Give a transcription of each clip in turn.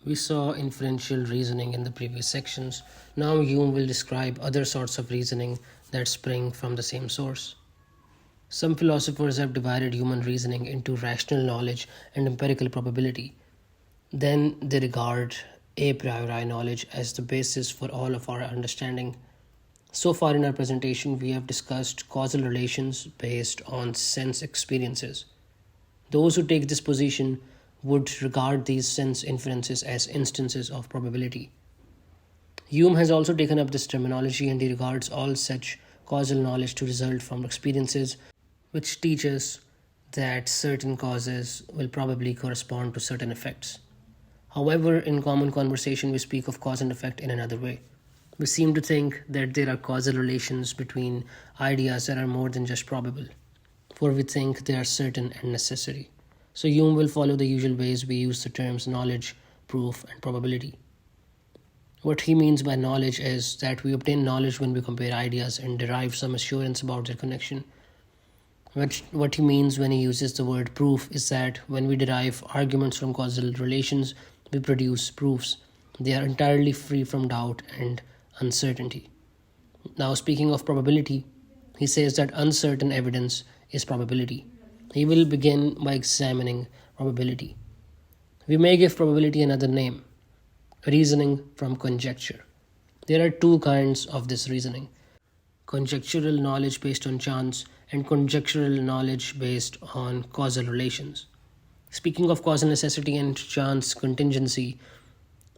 We saw inferential reasoning in the previous sections. Now Hume will describe other sorts of reasoning that spring from the same source. Some philosophers have divided human reasoning into rational knowledge and empirical probability. Then they regard a priori knowledge as the basis for all of our understanding. So far in our presentation, we have discussed causal relations based on sense experiences. Those who take this position would regard these sense inferences as instances of probability. Hume has also taken up this terminology and he regards all such causal knowledge to result from experiences which teach us that certain causes will probably correspond to certain effects. However, in common conversation, we speak of cause and effect in another way. We seem to think that there are causal relations between ideas that are more than just probable, for we think they are certain and necessary. So Hume will follow the usual ways we use the terms knowledge, proof, and probability. What he means by knowledge is that we obtain knowledge when we compare ideas and derive some assurance about their connection. What he means when he uses the word proof is that when we derive arguments from causal relations, we produce proofs. They are entirely free from doubt and uncertainty. Now, speaking of probability, he says that uncertain evidence is probability. He will begin by examining probability. We may give probability another name: reasoning from conjecture. There are two kinds of this reasoning: conjectural knowledge based on chance and conjectural knowledge based on causal relations. Speaking of causal necessity and chance contingency,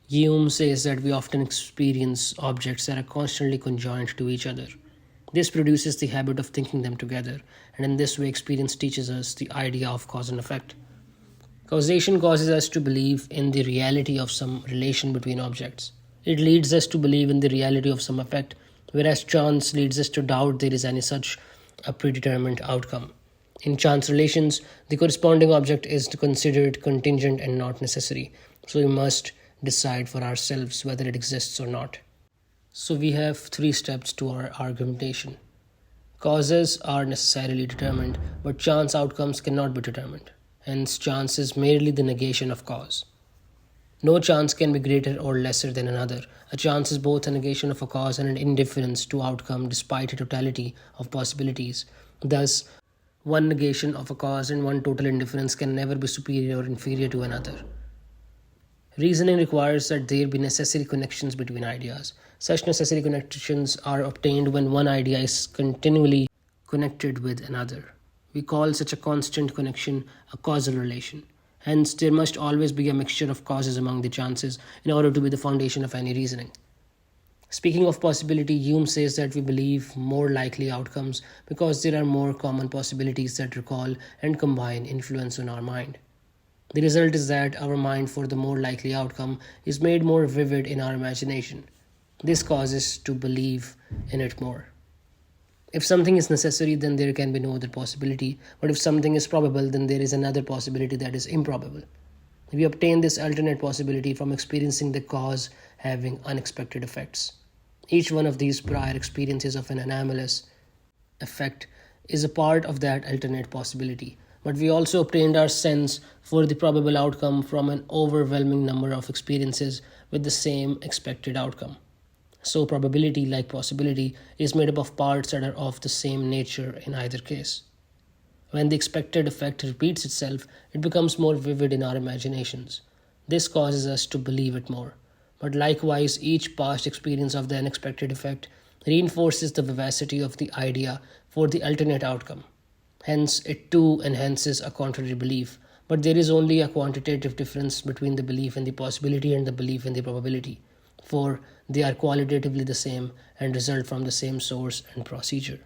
Hume says that we often experience objects that are constantly conjoined to each other. This produces the habit of thinking them together, and in this way, experience teaches us the idea of cause and effect. Causation causes us to believe in the reality of some relation between objects. It leads us to believe in the reality of some effect, whereas chance leads us to doubt there is any such a predetermined outcome. In chance relations, the corresponding object is considered contingent and not necessary, so we must decide for ourselves whether it exists or not. So we have three steps to our argumentation. Causes are necessarily determined, but chance outcomes cannot be determined. Hence, chance is merely the negation of cause. No chance can be greater or lesser than another. A chance is both a negation of a cause and an indifference to outcome despite a totality of possibilities. Thus, one negation of a cause and one total indifference can never be superior or inferior to another. Reasoning requires that there be necessary connections between ideas. Such necessary connections are obtained when one idea is continually connected with another. We call such a constant connection a causal relation. Hence, there must always be a mixture of causes among the chances in order to be the foundation of any reasoning. Speaking of possibility, Hume says that we believe more likely outcomes because there are more common possibilities that recall and combine influence on our mind. The result is that our mind for the more likely outcome is made more vivid in our imagination. This causes to believe in it more. If something is necessary, then there can be no other possibility, but if something is probable, then there is another possibility that is improbable. We obtain this alternate possibility from experiencing the cause having unexpected effects. Each one of these prior experiences of an anomalous effect is a part of that alternate possibility. But we also obtained our sense for the probable outcome from an overwhelming number of experiences with the same expected outcome. So probability, like possibility, is made up of parts that are of the same nature in either case. When the expected effect repeats itself, it becomes more vivid in our imaginations. This causes us to believe it more. But likewise, each past experience of the unexpected effect reinforces the vivacity of the idea for the alternate outcome. Hence, it too enhances a contrary belief, but there is only a quantitative difference between the belief in the possibility and the belief in the probability, for they are qualitatively the same and result from the same source and procedure.